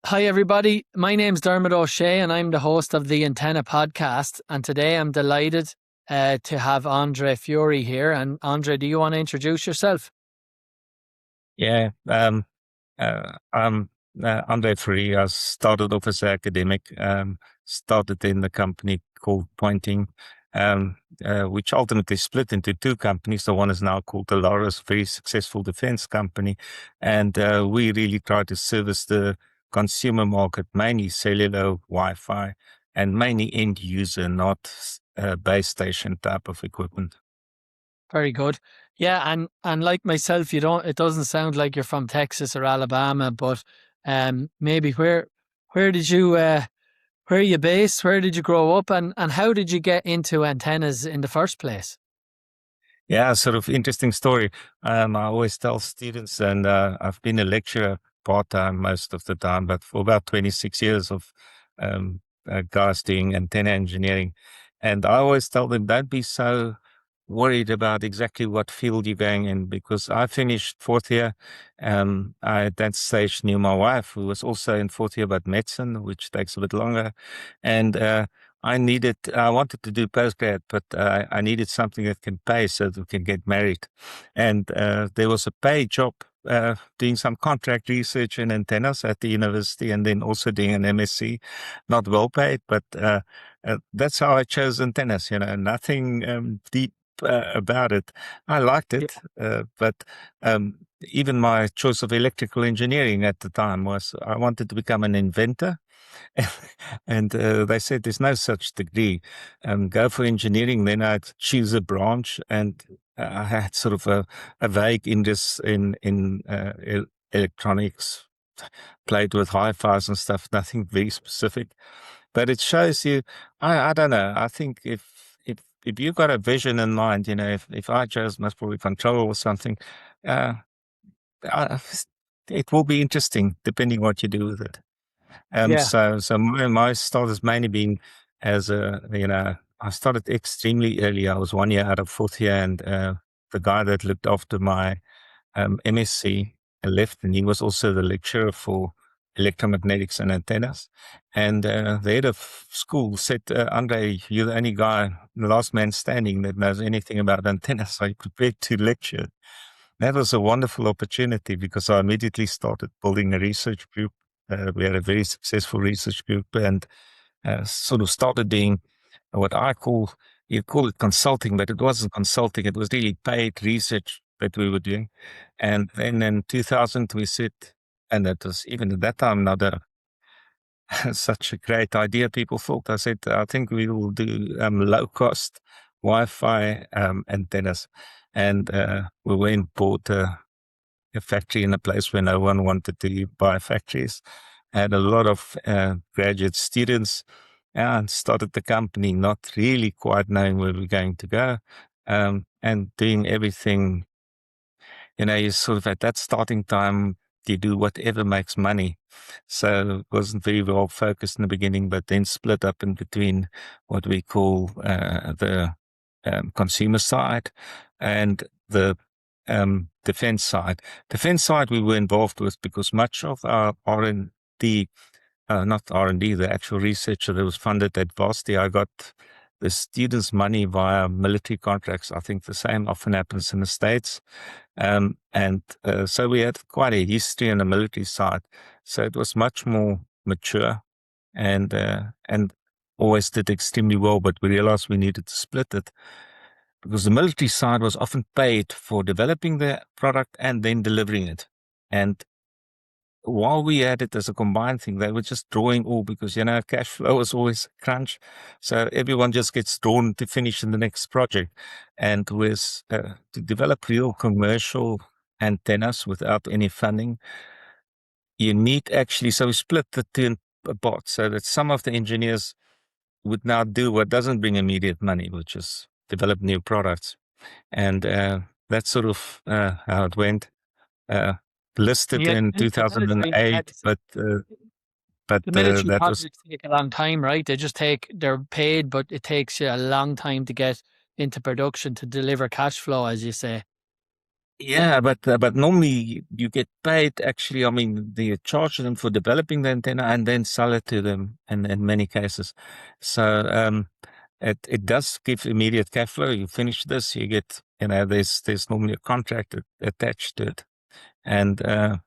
Hi, everybody. My name's Dermot O'Shea, and I'm the host of the Antenna podcast. And today I'm delighted to have Andre Fourie here. And Andre, do you want to introduce yourself? Yeah, I'm Andre Fourie. I started off as an academic, started in the company called Pointing, which ultimately split into two companies. The one is now called Alaris, very successful defense company. And we really try to service the consumer market, mainly cellular, Wi-Fi, and mainly end user, not base station type of equipment. Very good. Yeah, and like myself, it doesn't sound like you're from Texas or Alabama, but maybe where did you where are you based? Where did you grow up, and how did you get into antennas in the first place? Yeah, sort of interesting story. I always tell students, and I've been a lecturer part time most of the time, but for about 26 years of guys doing antenna engineering. And I always tell them, don't be so worried about exactly what field you're going in, because I finished fourth year. I at that stage knew my wife, who was also in fourth year, but medicine, which takes a bit longer. And I wanted to do postgrad, but I needed something that can pay so that we can get married. And there was a paid job doing some contract research in antennas at the university, and then also doing an MSc, not well paid, but that's how I chose antennas, nothing deep about it. I liked Yeah, it, but even my choice of electrical engineering at the time was I wanted to become an inventor. And they said there's no such degree. Go for engineering. Then I'd choose a branch, and I had sort of a vague interest in electronics, played with hi-fis and stuff. Nothing very specific, but it shows you. I don't know. I think if you've got a vision in mind, if I chose most probably control or something, uh, I, it will be interesting depending what you do with it. yeah, So my start has mainly been as I started extremely early. I was 1 year out of fourth year, and the guy that looked after my MSc left, and he was also the lecturer for electromagnetics and antennas. And the head of school said, Andre, you're the only guy, the last man standing, that knows anything about antennas. So I prepared to lecture. That was a wonderful opportunity because I immediately started building a research group. We had a very successful research group, and sort of started doing what you call it consulting, but it wasn't consulting. It was really paid research that we were doing. And then in 2000, we said, and it was even at that time not such a great idea. People thought, I said, I think we will do low cost Wi-Fi antennas. And we went bought a factory in a place where no one wanted to buy factories. Had a lot of graduate students and started the company, not really quite knowing where we're going to go, and doing everything. You sort of at that starting time, you do whatever makes money. So it wasn't very well focused in the beginning, but then split up in between what we call the consumer side and the defense side. Defense side we were involved with because much of our R&D, not R&D, the actual research that was funded at Varsity, I got the students' money via military contracts. I think the same often happens in the States. And so we had quite a history on the military side. So it was much more mature and always did extremely well. But we realized we needed to split it because the military side was often paid for developing the product and then delivering it. And while we had it as a combined thing, they were just drawing all because, cash flow is always a crunch. So everyone just gets drawn to finish in the next project. And to develop real commercial antennas without any funding, you need actually, so we split the two apart so that some of the engineers would now do what doesn't bring immediate money, which is develop new products. And that's sort of how it went. Uh, Listed yeah. in The military 2008, but the military that was projects take a long time, right? They're paid, but it takes you a long time to get into production to deliver cash flow, as you say. Yeah, but normally you get paid. Actually, I mean, you charge them for developing the antenna and then sell it to them. In many cases, so it does give immediate cash flow. You finish this, you get, there's normally a contract attached to it, and that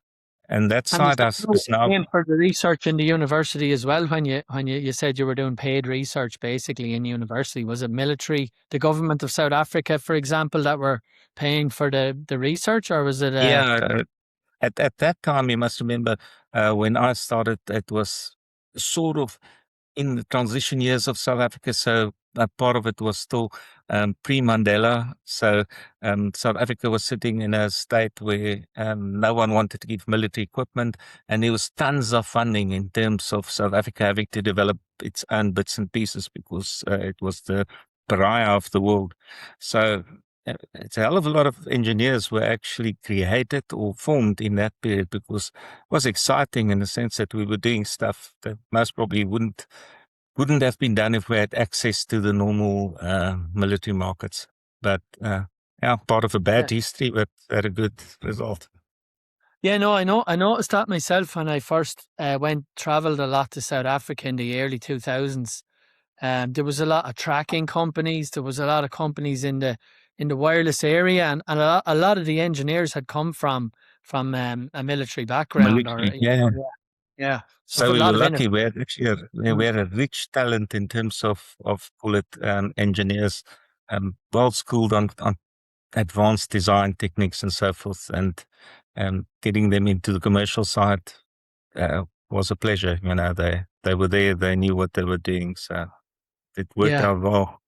And is side that is now. paying for the research in the university as well? When you said you were doing paid research basically in university, was it military, the government of South Africa, for example, that were paying for the research, or was it Yeah, at that time, you must remember, when I started, it was sort of in the transition years of South Africa. So part of it was still pre-Mandela. So South Africa was sitting in a state where no one wanted to give military equipment, and there was tons of funding in terms of South Africa having to develop its own bits and pieces because it was the pariah of the world. So it's a hell of a lot of engineers were actually created or formed in that period because it was exciting in the sense that we were doing stuff that most probably wouldn't have been done if we had access to the normal military markets. But yeah, part of a yeah. bad history, but had a good result. Yeah, no, I know. I noticed that myself when I first traveled a lot to South Africa in the early 2000s. There was a lot of tracking companies. There was a lot of companies in the wireless area, and a lot of the engineers had come from a military background, or Military, yeah. yeah, yeah. So So for a we lot were of lucky. We had actually we mm, had a rich talent in terms of call it engineers, well schooled on advanced design techniques and so forth, and getting them into the commercial side was a pleasure. They were there, they knew what they were doing, so it worked yeah. out well.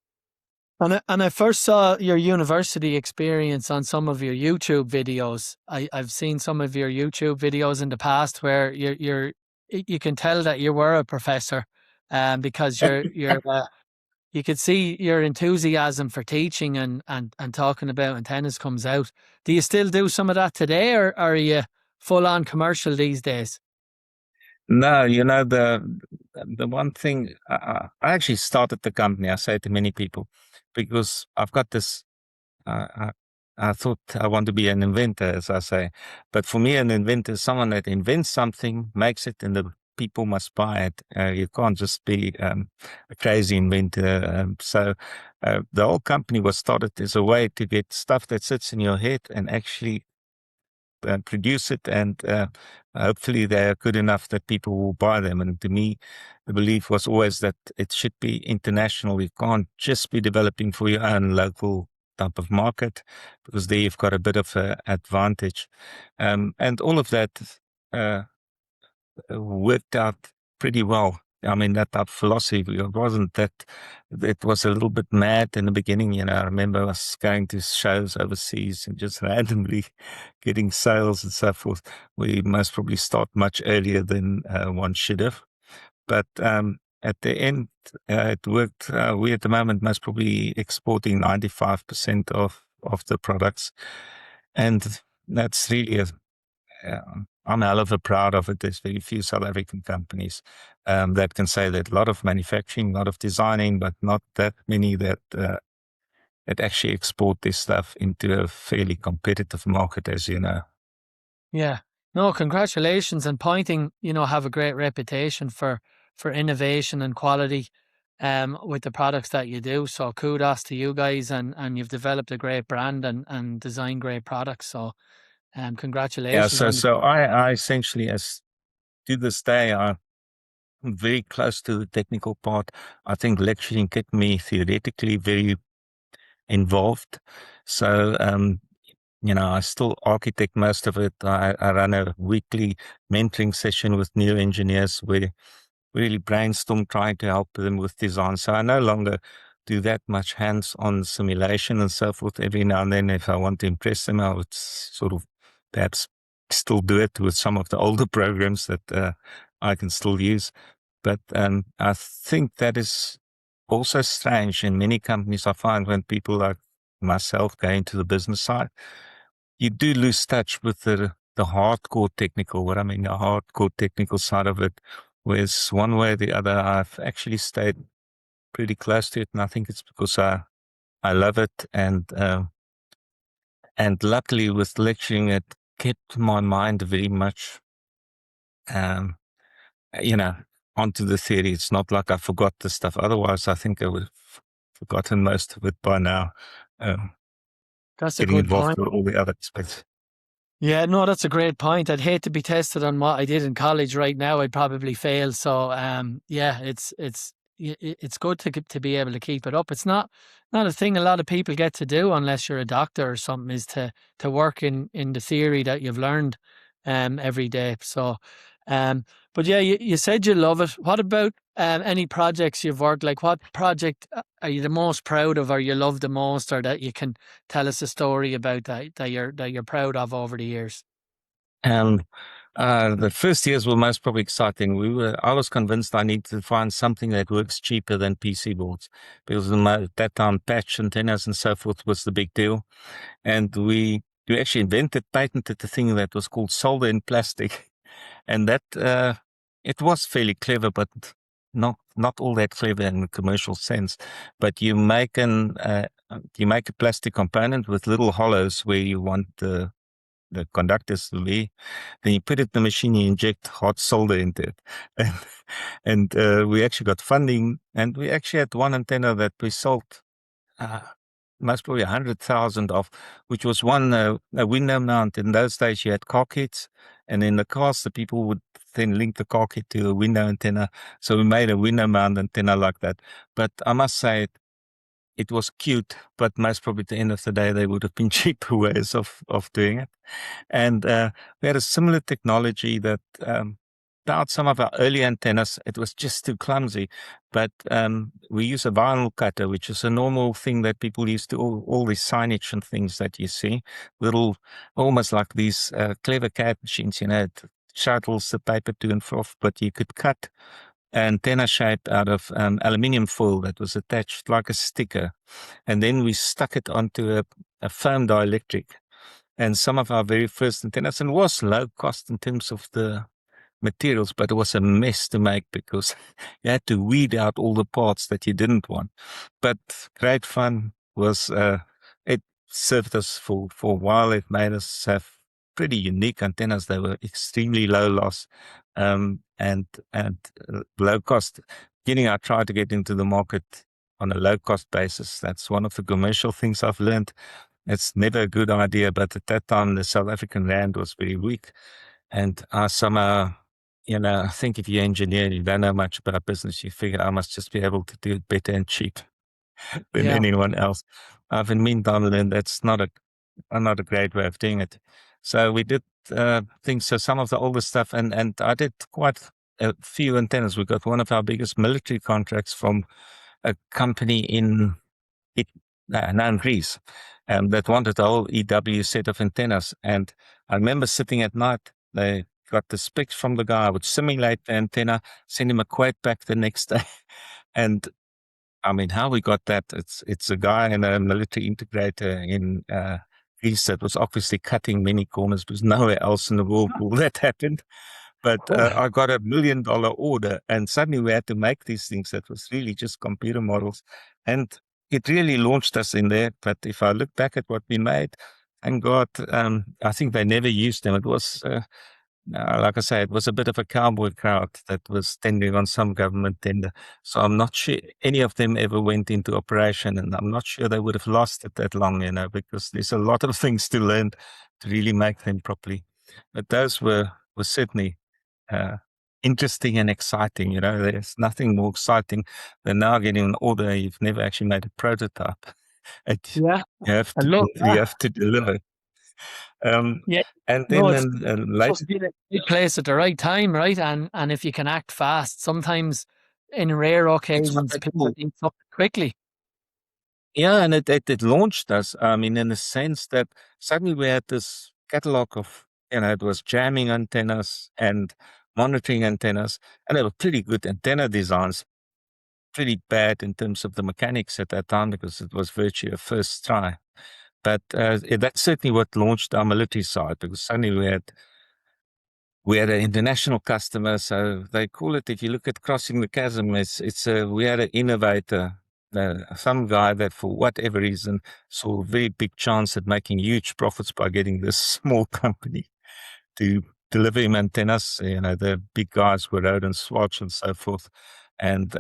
And I first saw your university experience on some of your YouTube videos. I've seen some of your YouTube videos in the past where you can tell that you were a professor, because you could see your enthusiasm for teaching and talking about antennas comes out. Do you still do some of that today, or are you full on commercial these days? No, the one thing I actually started the company. I say to many people because I've got this. I, I thought I want to be an inventor, as I say. But for me, an inventor is someone that invents something, makes it, and the people must buy it. You can't just be a crazy inventor. So the whole company was started as a way to get stuff that sits in your head and actually produce it, and hopefully they're good enough that people will buy them. And to me, the belief was always that it should be international. You can't just be developing for your own local type of market because there you've got a bit of an advantage. And all of that uh, worked out pretty well. I mean, that type of philosophy, it wasn't that, it was a little bit mad in the beginning. I remember us going to shows overseas and just randomly getting sales and so forth. We most probably start much earlier than one should have. But at the end, it worked. We at the moment most probably exporting 95% of the products. And that's really yeah, I'm hell of a proud of it. There's very few South African companies that can say that. A lot of manufacturing, a lot of designing, but not that many that actually export this stuff into a fairly competitive market, as you know. Yeah. No, congratulations, and Pointing, have a great reputation for innovation and quality with the products that you do. So kudos to you guys, and you've developed a great brand and designed great products. So Yeah, congratulations so on the so I essentially, as to this day, I'm very close to the technical part. I think lecturing kept me theoretically very involved. So I still architect most of it. I run a weekly mentoring session with new engineers where we really brainstorm trying to help them with design. So I no longer do that much hands-on simulation and so forth. Every now and then, if I want to impress them, I would sort of perhaps still do it with some of the older programs that I can still use. But I think that is also strange in many companies. I find when people like myself go into the business side, you do lose touch with the hardcore technical, what I mean, the hardcore technical side of it. Whereas one way or the other, I've actually stayed pretty close to it, and I think it's because I love it, And luckily with lecturing, it kept my mind very much, um, you know, onto the theory. It's not like I forgot the stuff. Otherwise, I think I would have forgotten most of it by now, um, That's a getting good involved point. with all the other aspects. Yeah, no, that's a great point. I'd hate to be tested on what I did in college right now. I'd probably fail. So, yeah, it's good to be able to keep it up. It's not a thing a lot of people get to do unless you're a doctor or something. Is to work in the theory that you've learned, every day. So, um, but yeah, you said you love it. What about any projects you've worked? Like, what project are you the most proud of, or you love the most, or that you can tell us a story about that you're proud of over the years? Um, the first years were most probably exciting. I was convinced I needed to find something that works cheaper than PC boards because at that time patch antennas and so forth was the big deal. And we actually patented the thing that was called solder in plastic. And that, it was fairly clever, but not all that clever in the commercial sense. But you make a plastic component with little hollows where you want the conductors to be. Then you put it in the machine, you inject hot solder into it. And we actually got funding, and we actually had one antenna that we sold, uh, most probably 100,000 of, which was a window mount. In those days, you had car kits, and in the cars, the people would then link the car kit to a window antenna. So we made a window mount antenna like that. But I must say, it was cute, but most probably at the end of the day, they would have been cheaper ways of doing it. And we had a similar technology that powered some of our early antennas. It was just too clumsy, but we use a vinyl cutter, which is a normal thing that people use to all these signage and things that you see. Little, almost like these clever CAD machines, it shuttles the paper to and fro, but you could cut antenna shape out of aluminium foil that was attached like a sticker. And then we stuck it onto a foam dielectric. And some of our very first antennas, and was low cost in terms of the materials, but it was a mess to make because you had to weed out all the parts that you didn't want. But great fun was, it served us for a while. It made us have pretty unique antennas. They were extremely low loss, and low cost. Beginning, I tried to get into the market on a low cost basis. That's one of the commercial things I've learned. It's never a good idea, but at that time, the South African rand was very weak. And I somehow, I think if you're an engineer and you don't know much about business, you figure I must just be able to do it better and cheap than Yeah, anyone else. I've in meantime learned that's not a great way of doing it. So we did things. So some of the older stuff, and I did quite a few antennas. We got one of our biggest military contracts from a company it, no, in Greece, that wanted a whole EW set of antennas. And I remember sitting at night, they got the specs from the guy, I would simulate the antenna, send him a quote back the next day. And I mean, how we got that, it's a guy in a military integrator in Greece that was obviously cutting many corners because nowhere else in the world will that happen. But I got $1 million order, and suddenly we had to make these things that was really just computer models. And it really launched us in there. But if I look back at what we made, thank God, I think they never used them. It was, like I say, it was a bit of a cowboy crowd that was tendering on some government tender. So I'm not sure any of them ever went into operation, and I'm not sure they would have lost it that long, because there's a lot of things to learn to really make them properly. But those were certainly uh, interesting and exciting. There's nothing more exciting than now getting an order you've never actually made a prototype. It, yeah, you have I to love you that. have to deliver. Um, Yeah, and no, then it's supposed later, to be in the right place at the right time, right? And if you can act fast, sometimes in rare it's what occasions they people call. need something quickly. Yeah, and it launched us. I mean, in the sense that suddenly we had this catalog of, it was jamming antennas and monitoring antennas, and they were pretty good antenna designs, pretty bad in terms of the mechanics at that time because it was virtually a first try. But that's certainly what launched our military side because suddenly we had an international customer. So they call it, if you look at crossing the chasm, we had an innovator some guy that for whatever reason saw a very big chance at making huge profits by getting this small company to deliver him antennas. The big guys were Roden, Swatch and so forth. And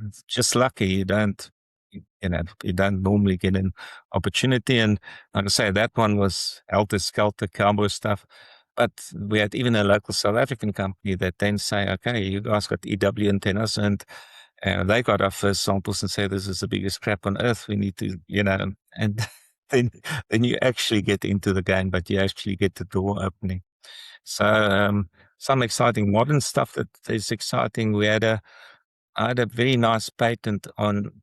it's just lucky you don't normally get an opportunity. And like I say, that one was helter skelter cowboy stuff. But we had even a local South African company that then say, okay, you guys got EW antennas, and they got our first samples and say, this is the biggest crap on earth. We need to, and then, then you actually get into the game, but you actually get the door opening. So, some exciting modern stuff that is exciting. I had a very nice patent on,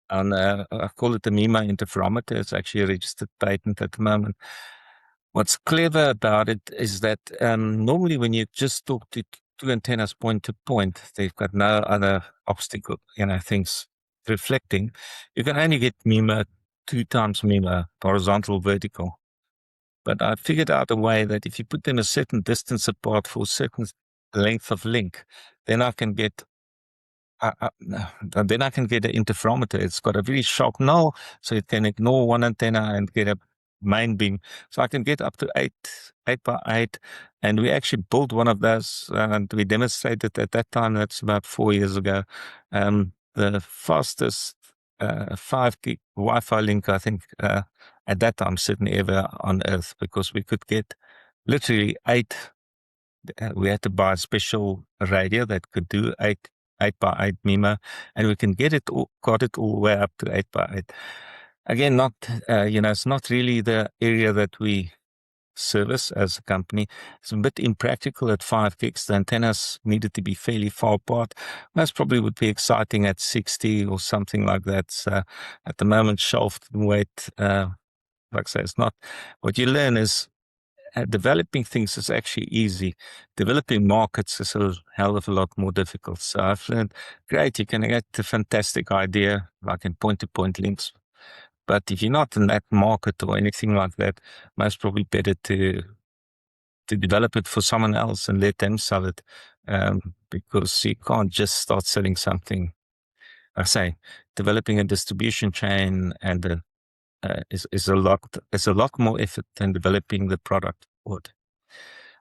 I call it the MIMO interferometer. It's actually a registered patent at the moment. What's clever about it is that normally when you just talk to two antennas point to point, they've got no other obstacle, things reflecting. You can only get MIMO 2 times MIMO, horizontal, vertical. But I figured out a way that if you put them a certain distance apart for a certain length of link, then I can get then I can get an interferometer. It's got a very sharp null, so it can ignore one antenna and get a main beam. So I can get up to 8x8. And we actually built one of those, and we demonstrated at that time. That's about 4 years ago. The fastest 5 gig Wi-Fi link, I think, at that time, certainly ever on Earth, because we could get literally 8. We had to buy a special radio that could do 8x8 MIMO, and we can got it all the way up to 8x8. Again, not, it's not really the area that we service as a company. It's a bit impractical at 5 gigs. The antennas needed to be fairly far apart. Most probably would be exciting at 60 or something like that. So at the moment, shelved and wait. Like I say, it's not, what you learn is, developing things is actually easy. Developing markets is a hell of a lot more difficult. So I've learned, great, you can get a fantastic idea, like in point-to-point links. But if you're not in that market or anything like that, most probably better to develop it for someone else and let them sell it, because you can't just start selling something. I say, developing a distribution chain and is a lot more effort than developing the product would.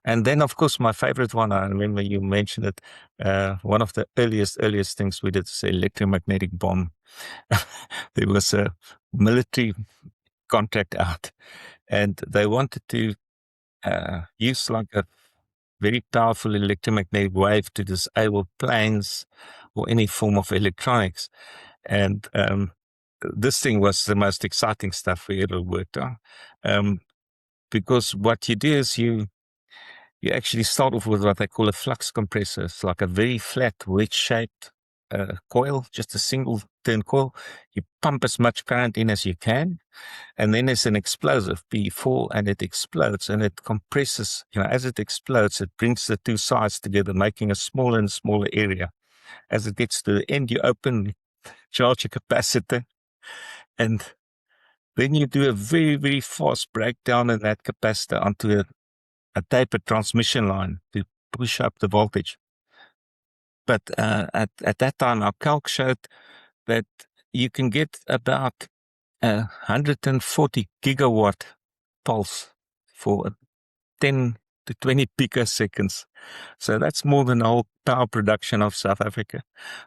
And then, of course, my favorite one, I remember you mentioned it, one of the earliest things we did is electromagnetic bomb. There was a military contract out, and they wanted to use like a very powerful electromagnetic wave to disable planes or any form of electronics. And this thing was the most exciting stuff we ever worked on, because what you do is you actually start off with what they call a flux compressor. It's like a very flat, wedge-shaped coil, just a single turn coil. You pump as much current in as you can, and then there's an explosive P4, and it explodes, and it compresses. As it explodes, it brings the two sides together, making a smaller and smaller area. As it gets to the end, you charge your capacitor, and then you do a very, very fast breakdown in that capacitor onto a tapered transmission line to push up the voltage. But at that time, our calc showed that you can get about 140 gigawatt pulse for 10 to 20 picoseconds. So that's more than the whole power production of South Africa.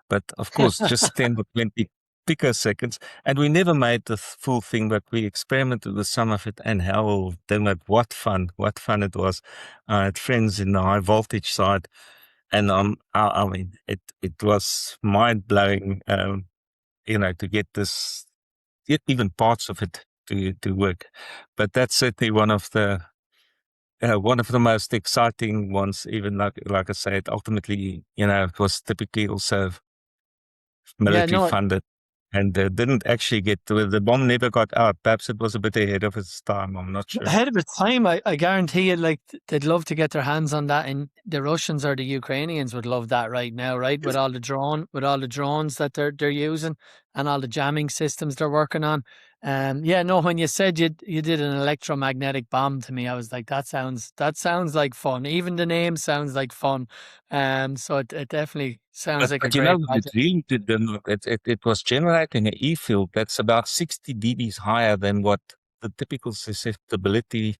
But of course, just 10 to 20 picoseconds. And we never made the full thing, but we experimented with some of it, and hell, damn it, what fun it was. I had friends in the high voltage side, and I mean, it was mind blowing, to get even parts of it to work. But that's certainly one of the most exciting ones. Even like I said, ultimately, it was typically also military funded, and didn't actually the bomb never got out. Perhaps it was a bit ahead of its time. I'm not sure. Ahead of its time, I guarantee you, like, they'd love to get their hands on that, and the Russians or the Ukrainians would love that right now, right? With all the drones that they're using and all the jamming systems they're working on. Yeah, no, when you said you did an electromagnetic bomb to me, I was like, that sounds like fun. Even the name sounds like fun. So it definitely sounds like a But you know, great it project. really did, it was generating an E field that's about 60 dBs higher than what the typical susceptibility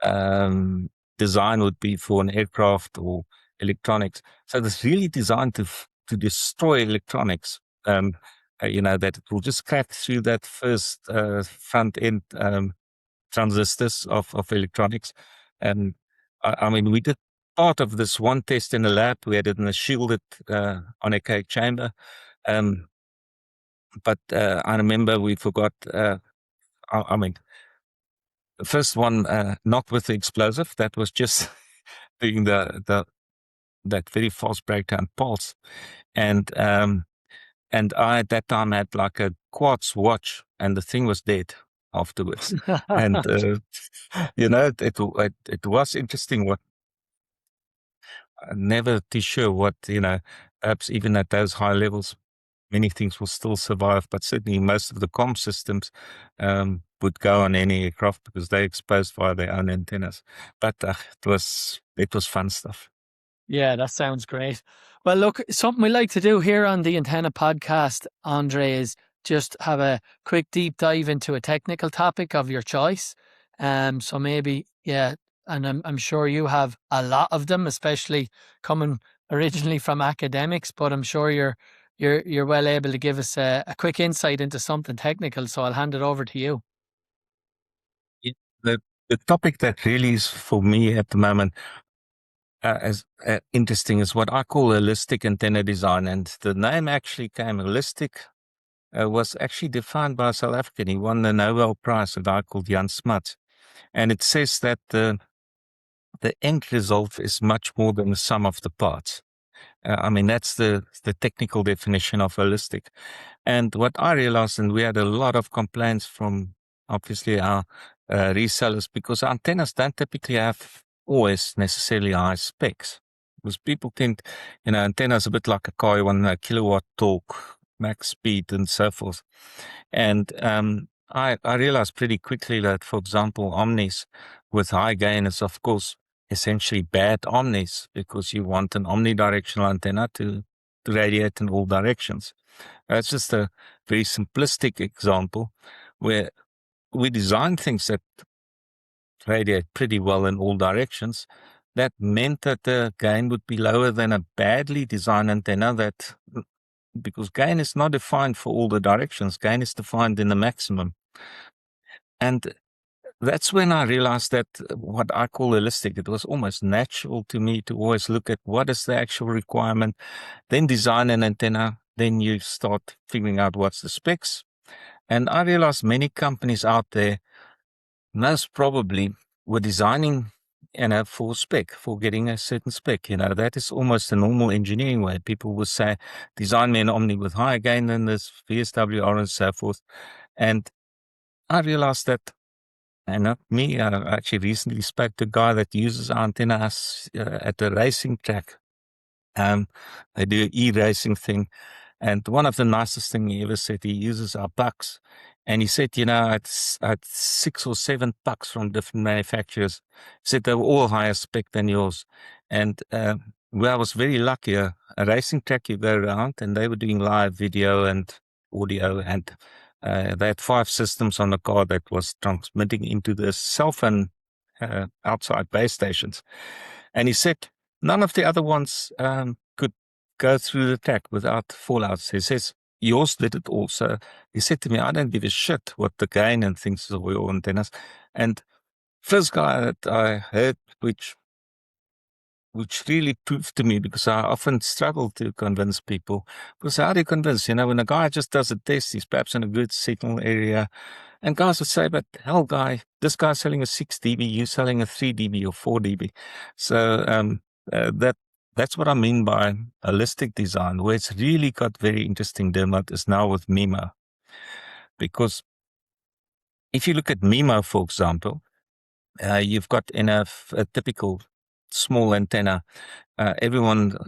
um, design would be for an aircraft or electronics. So it's really designed to destroy electronics. That it will just crack through that first front end transistors of electronics. And I mean, we did part of this one test in the lab. We had it in a shielded anechoic chamber. Um, but I remember we forgot. I mean, the first one, not with the explosive. That was just doing the that very fast breakdown pulse. And I at that time had like a quartz watch, and the thing was dead afterwards. And it was interesting. What never too sure what perhaps even at those high levels, many things will still survive, but certainly most of the comm systems would go on any aircraft because they're exposed via their own antennas. But it was fun stuff. Yeah, that sounds great. Well, look, something we like to do here on the Antenna podcast, Andre, is just have a quick deep dive into a technical topic of your choice. So maybe, yeah, and I'm sure you have a lot of them, especially coming originally from academics, but I'm sure you're well able to give us a quick insight into something technical. So I'll hand it over to you. It- The the topic that really is for me at the moment as interesting is what I call holistic antenna design, and the name actually came holistic. Was actually defined by a South African. He won the Nobel Prize, a guy called Jan Smuts. And it says that the end result is much more than the sum of the parts. I mean, that's the technical definition of holistic. And what I realized, and we had a lot of complaints from obviously our resellers, because our antennas don't typically have always necessarily high specs. Because people think, antennas a bit like a car, you want a kilowatt torque, max speed, and so forth. And I realized pretty quickly that, for example, omnis with high gain is, of course, essentially bad omnis because you want an omnidirectional antenna to radiate in all directions. That's just a very simplistic example where we design things that radiate pretty well in all directions. That meant that the gain would be lower than a badly designed antenna because gain is not defined for all the directions. Gain is defined in the maximum. And that's when I realized that what I call holistic, it was almost natural to me to always look at what is the actual requirement, then design an antenna, then you start figuring out what's the specs. And I realized many companies out there, most probably were designing, for spec, for getting a certain spec. That is almost a normal engineering way. People would say, design me an Omni with higher gain than this VSWR and so forth. And I realized that, and not me, I actually recently spoke to a guy that uses our antennas at a racing track. They do an e-racing thing. And one of the nicest thing he ever said, he uses our pucks. And he said, I had 6 or 7 pucks from different manufacturers. He said they were all higher spec than yours. And well, I was very lucky. A racing track you go around and they were doing live video and audio. And they had 5 systems on the car that was transmitting into the cell phone outside base stations. And he said none of the other ones could go through the track without fallouts. He says, yours did it also. He said to me, I don't give a shit what the gain and things of your antennas. And first guy that I heard, which really proved to me, because I often struggle to convince people, because how do you convince? When a guy just does a test, he's perhaps in a good signal area, and guys would say, but hell, guy, this guy's selling a 6 dB, you're selling a 3 dB or 4 dB. So that's what I mean by holistic design, where it's really got very interesting demo is now with MIMO. Because if you look at MIMO, for example, you've got in a typical small antenna,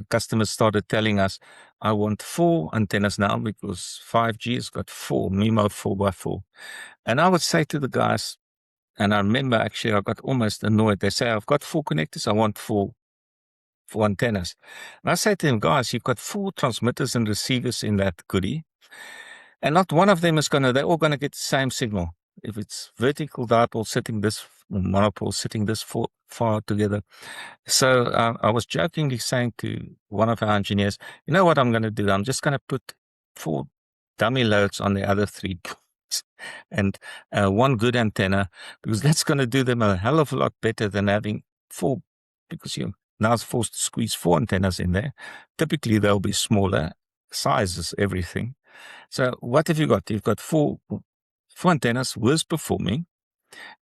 customers started telling us, I want 4 antennas now because 5G has got 4, MIMO 4x4. And I would say to the guys, and I remember actually I got almost annoyed. They say, I've got 4 connectors, I want 4 antennas. And I say to them, guys, you've got 4 transmitters and receivers in that goodie. And not one of them is they're all going to get the same signal. If it's vertical dipole sitting this, monopole sitting this far together. So I was jokingly saying to one of our engineers, you know what I'm going to do? I'm just going to put 4 dummy loads on the other 3 and 1 good antenna, because that's going to do them a hell of a lot better than having 4, because you're now forced to squeeze 4 antennas in there. Typically, they'll be smaller sizes, everything. So what have you got? You've got 4 antennas, worse performing,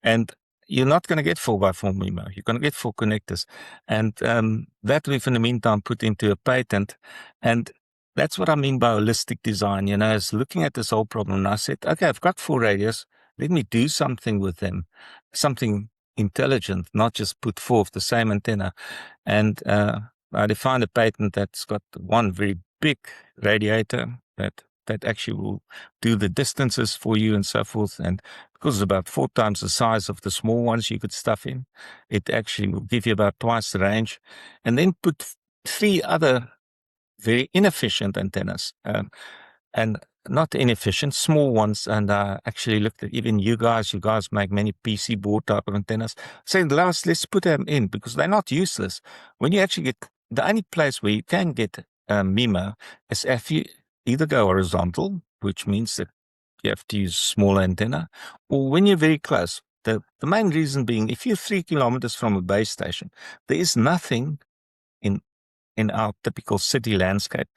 and you're not going to get 4x4 MIMO. You're going to get 4 connectors. And that we've in the meantime put into a patent. And that's what I mean by holistic design. You know, is looking at this whole problem. And I said, okay, I've got 4 radios. Let me do something with them, something intelligent, not just put 4 of the same antenna. And I defined a patent that's got one very big radiator that actually will do the distances for you and so forth. And because it's about 4 times the size of the small ones you could stuff in, it actually will give you about twice the range. And then put 3 other very inefficient antennas, and not inefficient, small ones. And actually looked at even you guys make many PC board type of antennas. Saying, let's put them in because they're not useless. When you actually get, the only place where you can get MIMO is if you either go horizontal, which means that you have to use smaller antenna, or when you're very close. The main reason being, if you're 3 kilometers from a base station, there is nothing in our typical city landscape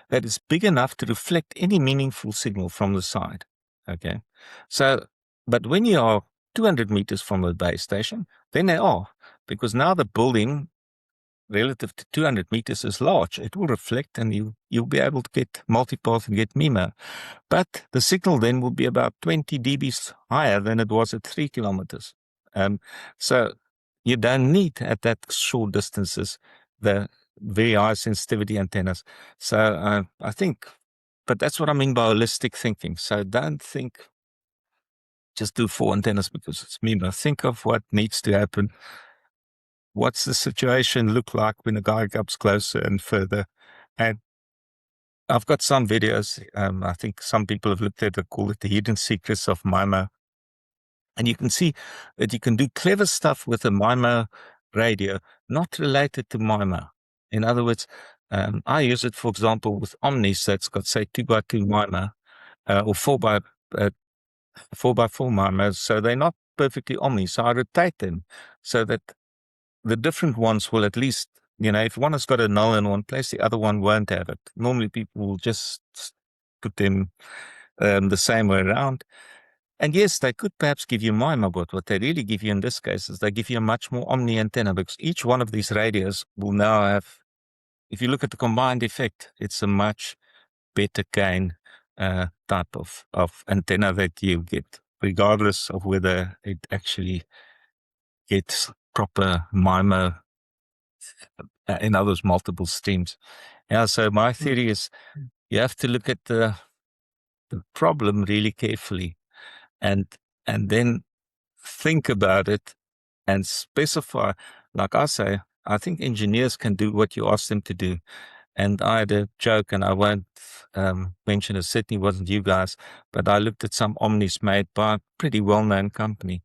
that is big enough to reflect any meaningful signal from the side. Okay. So, but when you are 200 meters from a base station, then they are, because now the building relative to 200 meters is large. It will reflect and you'll be able to get multipath and get MIMO. But the signal then will be about 20 dBs higher than it was at 3 kilometers. So you don't need at that short distances the very high sensitivity antennas. So I think, but that's what I mean by holistic thinking. So don't think just do 4 antennas because it's MIMO. Think of what needs to happen. What's the situation look like when a guy comes closer and further? And I've got some videos. I think some people have looked at it, call it the hidden secrets of MIMO. And you can see that you can do clever stuff with a MIMO radio, not related to MIMO. In other words, I use it, for example, with Omnis that's got, say, 2x2 MIMO, or 4x4 MIMO. So they're not perfectly Omni. So I rotate them so that the different ones will at least, if one has got a null in one place, the other one won't have it. Normally people will just put them the same way around. And yes, they could perhaps give you MIMO, but what they really give you in this case is they give you a much more omni antenna, because each one of these radios will now have, if you look at the combined effect, it's a much better gain type of antenna that you get, regardless of whether it actually gets proper MIMO, in others multiple streams. Yeah, so my theory is you have to look at the problem really carefully and then think about it and specify. Like I say, I think engineers can do what you ask them to do. And I had a joke, and I won't mention it, certainly wasn't you guys, but I looked at some Omnis made by a pretty well-known company.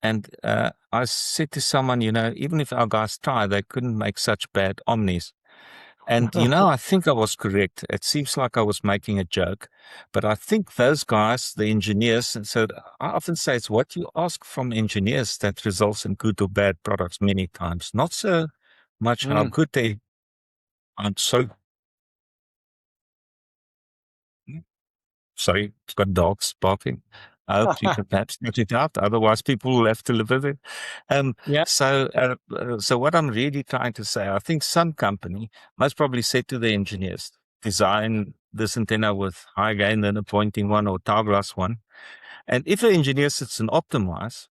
And I said to someone, even if our guys try, they couldn't make such bad Omnis. And, I think I was correct. It seems like I was making a joke, but I think those guys, the engineers, and so I often say it's what you ask from engineers that results in good or bad products many times, not so much how good they are. So, sorry, it's got dogs barking. I hope you can perhaps cut it out. Otherwise, people will have to live with it. Yeah. So what I'm really trying to say, I think some company most probably said to the engineers, design this antenna with high gain than a pointing one or tower glass one. And if an engineer sits and optimize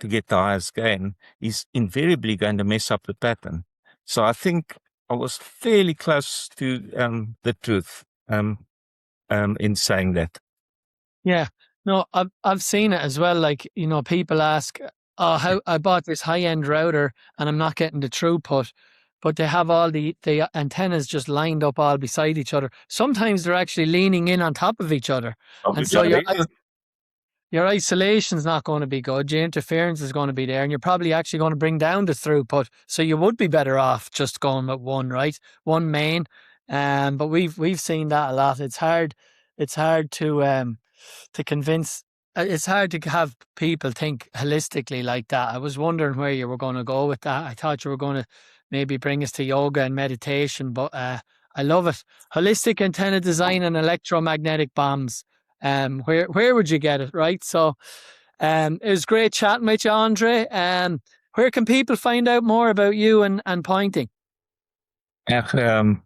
to get the highest gain, he's invariably going to mess up the pattern. So I think I was fairly close to the truth in saying that. Yeah. No, I've seen it as well. Like, people ask, "Oh, how I bought this high-end router and I'm not getting the throughput," but they have all the antennas just lined up all beside each other. Sometimes they're actually leaning in on top of each other, and so your isolation's not going to be good. Your interference is going to be there, and you're probably actually going to bring down the throughput. So you would be better off just going with one, right? One main. But we've seen that a lot. It's hard. It's hard to convince. It's hard to have people think holistically like that. I was wondering where you were going to go with that. I thought you were going to maybe bring us to yoga and meditation, but I love it. Holistic antenna design and electromagnetic bombs. Where would you get it, right? So, it was great chatting with you, Andre. Where can people find out more about you and pointing? I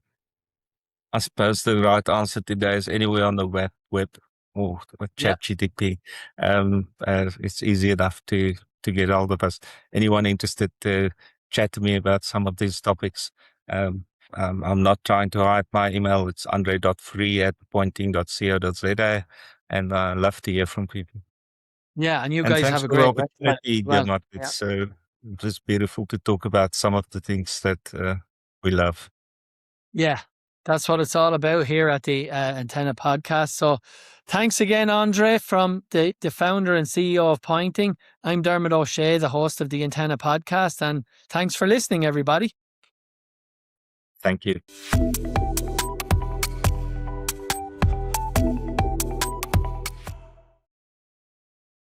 suppose the right answer today is anywhere on the web or Yeah, ChatGPT. It's easy enough to get hold of us. Anyone interested to chat to me about some of these topics? I'm not trying to hide my email. It's andre.fourie@pointing.co.za, and I love to hear from people. yeah, and you And guys thanks have a for the great website opportunity, as well. Diamant. Yeah. It's just beautiful to talk about some of the things that we love. Yeah, that's what it's all about here at the Antenna Podcast. So thanks again, Andre, from the founder and CEO of Pointing. I'm Dermot O'Shea, the host of the Antenna Podcast, and thanks for listening, everybody. Thank you.